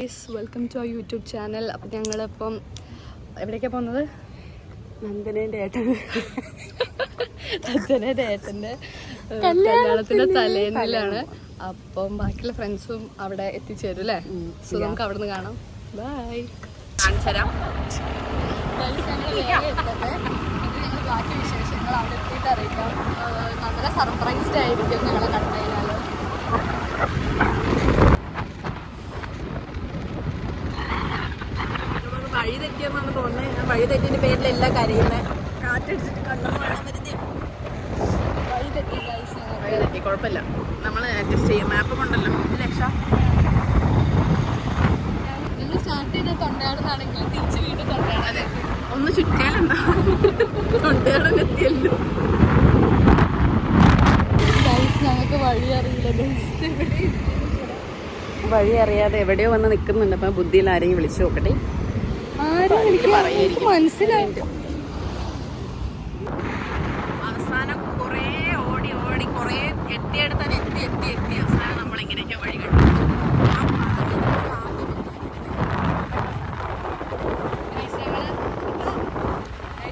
Welcome to our YouTube channel. അപ്പം ഞങ്ങളിപ്പം എവിടേക്കാണ് പോകുന്നത്? നന്ദനേൻ്റെ ഏട്ടൻ്റെ കല്യാണത്തിൻ്റെ തലേന്നിലാണ്. അപ്പം ബാക്കിയുള്ള ഫ്രണ്ട്സും അവിടെ എത്തിച്ചേരും അല്ലേ? സോ നമുക്ക് അവിടെ നിന്ന് കാണാം. ബൈ. കാണിച്ചുതരാം. ഞങ്ങൾ ബാക്കി വിശേഷങ്ങൾ അവിടെ എത്തിയിട്ട് അറിയിക്കാം. നല്ല സർപ്രൈസ്ഡ് ആയിരിക്കും ഞങ്ങളെ കണ്ടു കഴിഞ്ഞാൽ. വഴി തെറ്റിയെന്നാണ് തോന്നുന്നത്. ഞാൻ വഴി തെറ്റിൻ്റെ പേരിലല്ല കരയുന്നത്. കാറ്റടിച്ചിട്ട് കണ്ണെന്ന് വെള്ളം വരുന്നത്. വഴി തെറ്റി കുഴപ്പമില്ല, നമ്മൾ അഡ്ജസ്റ്റ് ചെയ്യും. മാപ്പ് കൊണ്ടല്ലോ ലക്ഷ. ഞങ്ങൾ സ്റ്റാർട്ട് ചെയ്ത തൊണ്ടയാടുന്നാണെങ്കിൽ തിരിച്ച് വീണ്ടും തൊണ്ടയാട്. അതെ, ഒന്ന് ചുറ്റാലെന്താ, തൊണ്ടയാടം എത്തിയല്ലോ. ഞങ്ങൾക്ക് വഴി അറിയില്ല. വഴി അറിയാതെ എവിടെയോ വന്ന് നിൽക്കുന്നുണ്ട്. അപ്പം ബുദ്ധിയിൽ ആരെയും വിളിച്ചു നോക്കട്ടെ. മനസ്സിലായിട്ട് അവസാനം കുറേ ഓടി ഓടി കുറേ എത്തിയെടുത്താൽ എത്തി അവസാനം നമ്മളിങ്ങനെയൊക്കെ വഴി കണ്ടു.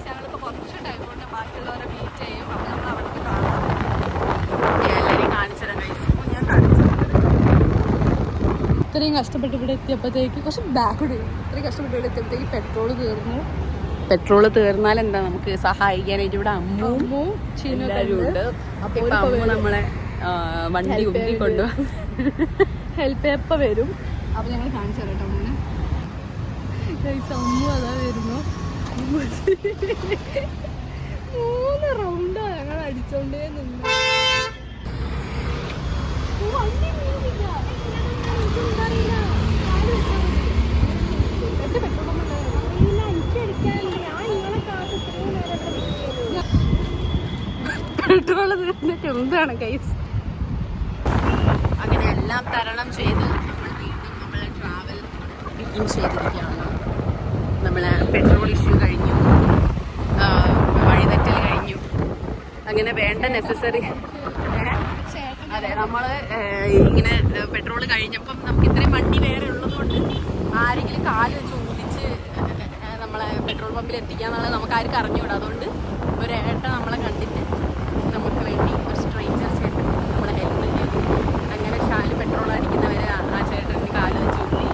ഞങ്ങളിപ്പോൾ കുറച്ച് ടൈം കൊണ്ട് ബാക്കിയുള്ളവരെ മീറ്റ് ചെയ്യും. അപ്പം നമ്മൾ അവിടുത്തെ കാണാം. എല്ലാവരെയും കാണിച്ചുതരാം. ഞാൻ കാണിച്ചു. ഇത്രയും കഷ്ടപ്പെട്ട് ഇവിടെ എത്തിയപ്പോഴത്തേക്ക് കുറച്ച് ബാക്കോട് ഇത്രയും കഷ്ടപ്പെട്ട് ഇവിടെ എത്തിയപ്പോഴത്തേക്ക് പെട്രോൾ തീർന്നാൽ എന്താ നമുക്ക് സഹായിക്കാനായിട്ട് ഇവിടെ അമ്മൂമ്മ എല്ലാവരും ഉണ്ട്. അപ്പോൾ അമ്മ നമ്മളെ വണ്ടി ഉന്തിക്കൊണ്ട് ഹെൽപ്പ് എപ്പോൾ വരും. അപ്പോൾ ഞങ്ങൾ കാണിച്ചു തരാം കേട്ടോ. അമ്മൂനെ അമ്മു അതാ വരുന്നു. 3 റൗണ്ടാണ് ഞങ്ങൾ അടിച്ചോണ്ടേ നിന്ന്. പെട്രോൾ എന്താണ് ഗൈസ്? അങ്ങനെ എല്ലാം തരണം ചെയ്ത് നമ്മൾ വീണ്ടും നമ്മളെ ട്രാവൽ ബിഗിൻ ചെയ്തിരിക്കുകയാണ്. നമ്മളെ പെട്രോൾ ഇഷ്യൂ കഴിഞ്ഞു, വഴിതെറ്റൽ കഴിഞ്ഞു. അങ്ങനെ വേണ്ട നെസസറി. അതെ, നമ്മൾ ഇങ്ങനെ പെട്രോൾ കഴിഞ്ഞപ്പം നമുക്ക് ഇത്രയും വണ്ടി വേറെ ഉള്ളതുകൊണ്ട് ആരെങ്കിലും കാല് വെച്ച് ഊതിച്ച് നമ്മളെ പെട്രോൾ പമ്പിൽ എത്തിക്കാന്നുള്ളത് നമുക്ക് ആർക്കും അറിഞ്ഞുകൂടാ. അതുകൊണ്ട് ഒരു ഏട്ടൻ നമ്മളെ കണ്ടിട്ട് നമുക്ക് വേണ്ടി ഒരു സ്ട്രേഞ്ചർ ചേട്ടൻ നമ്മളെ ഹെൽപ്പ് ചെയ്തു. അങ്ങനെ ഷാല് പെട്രോൾ അടിക്കുന്നവരെ ആ ചേട്ടന് കാല് വെച്ച് ഊതി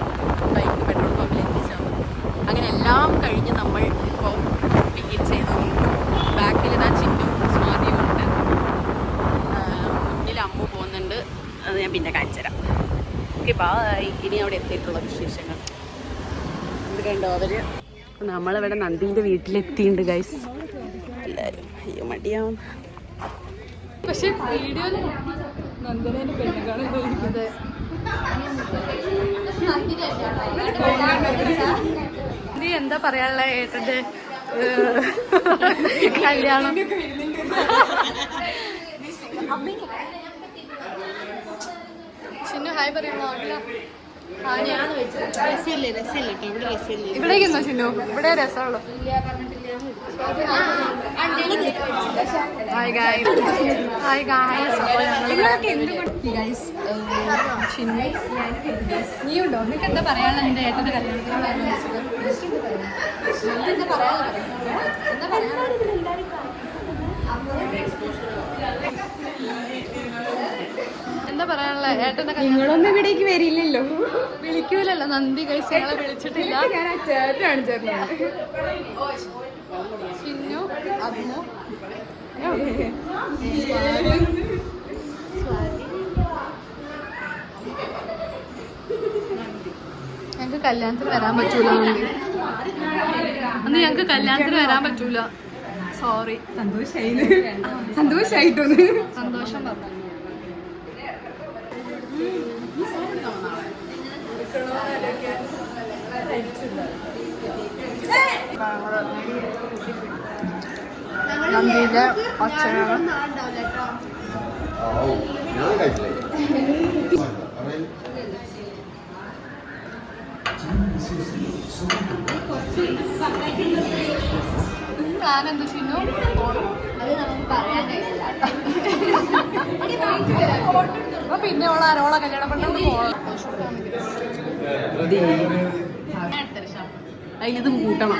ബൈക്ക് പെട്രോൾ പമ്പിൽ എത്തിച്ചു. അങ്ങനെ എല്ലാം കഴിഞ്ഞ് നമ്മൾ ഇപ്പോൾ ബിഗിൻ ചെയ്തു. ബാക്കിൽ ഇതാ ചിന്നും സ്വാതിയും ഉണ്ട്, മുന്നിൽ അമ്മു പോകുന്നുണ്ട്. അത് ഞാൻ പിന്നെ കാണിച്ചു തരാം. Okay, bye. ഇനി അവിടെ എത്തിയിട്ടുള്ള വിശേഷങ്ങൾ ഇത് കണ്ടോ. അവര് നമ്മളിവിടെ നന്ദീൻ്റെ വീട്ടിലെത്തിയിട്ടുണ്ട് ഗൈസ്. എല്ലാവരും അയ്യോ മടിയാവും. പക്ഷെ വീഡിയോയിൽ നന്ദനേൻ്റെ പെണ്ണുകാണാൻ തോന്നിക്കുന്നത്. നീ എന്താ പറയാനുള്ള ഏട്ടൻ്റെ കല്യാണം? ചിന്നു ഹായ് പറയണോ? ഇവിടേക്കെന്നോ ചിന്നു? ഇവിടെ രസമുള്ളൂ. Hi guys. Hi guys. Chinnu നീ ഉണ്ടോ? നിനക്ക് എന്താ പറയാനുള്ള എൻ്റെ ഏട്ടൻ്റെ കല്യാണത്തിനോട് എന്താ പറയാനുള്ള? എന്താ പറയാനുള്ള? എന്താ പറയാനുള്ള ഏട്ടൻ്റെ? നിങ്ങളൊന്നും ഇവിടേക്ക് വരില്ലല്ലോ. വിളിക്കൂലല്ലോ നന്ദി കഴിച്ച് ഞങ്ങളെ വിളിച്ചിട്ടില്ല. ഞാൻ ആ ചേട്ടൻ കാണിച്ചു. ചിന്നു അമ്മു ഞങ്ങക്ക് കല്യാണത്തിന് വരാൻ പറ്റൂല. അന്ന് ഞങ്ങക്ക് കല്യാണത്തിന് വരാൻ പറ്റൂല. സോറി. സന്തോഷായിട്ടൊന്ന് സന്തോഷം പറഞ്ഞു. നന്ദിയുടെ അച്ഛനാണ്. പ്ലാൻ എന്താ ചിന്നു? അത് നമുക്ക് പറയാൻ കഴിയില്ല. പിന്നെ ഓളെ കല്യാണം പെട്ടെന്ന് പോകണം. അതിലിതും കൂട്ടണം.